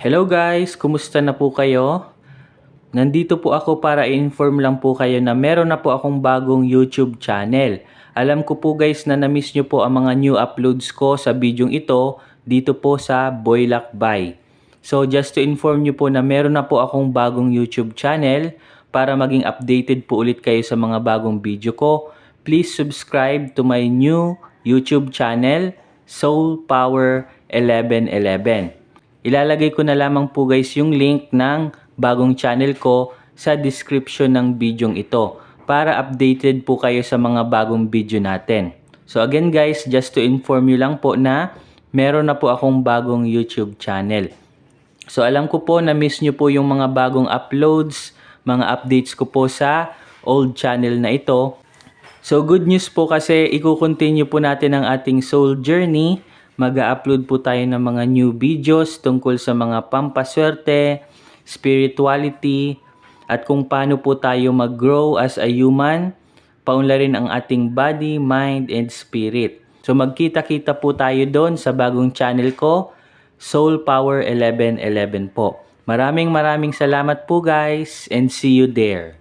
Hello guys, kumusta na po kayo? Nandito po ako para i-inform lang po kayo na meron na po akong bagong YouTube channel. Alam ko po guys na na-miss nyo po ang mga new uploads ko sa bidyong ito dito po sa Boy Lakbay. So just to inform nyo po na meron na po akong bagong YouTube channel para maging updated po ulit kayo sa mga bagong video ko. Please subscribe to my new YouTube channel, Soul Power 1111. Ilalagay ko na lamang po guys yung link ng bagong channel ko sa description ng bidyong ito para updated po kayo sa mga bagong video natin. So again guys, just to inform you lang po na meron na po akong bagong YouTube channel. So alam ko po na miss nyo po yung mga bagong uploads, mga updates ko po sa old channel na ito. So good news po kasi i-continue po natin ang ating soul journey. Mag-upload po tayo ng mga new videos tungkol sa mga pampaswerte, spirituality, at kung paano po tayo mag-grow as a human, paunlarin ang ating body, mind, and spirit. So magkita-kita po tayo doon sa bagong channel ko, Soul Power 1111 po. Maraming salamat po guys and see you there.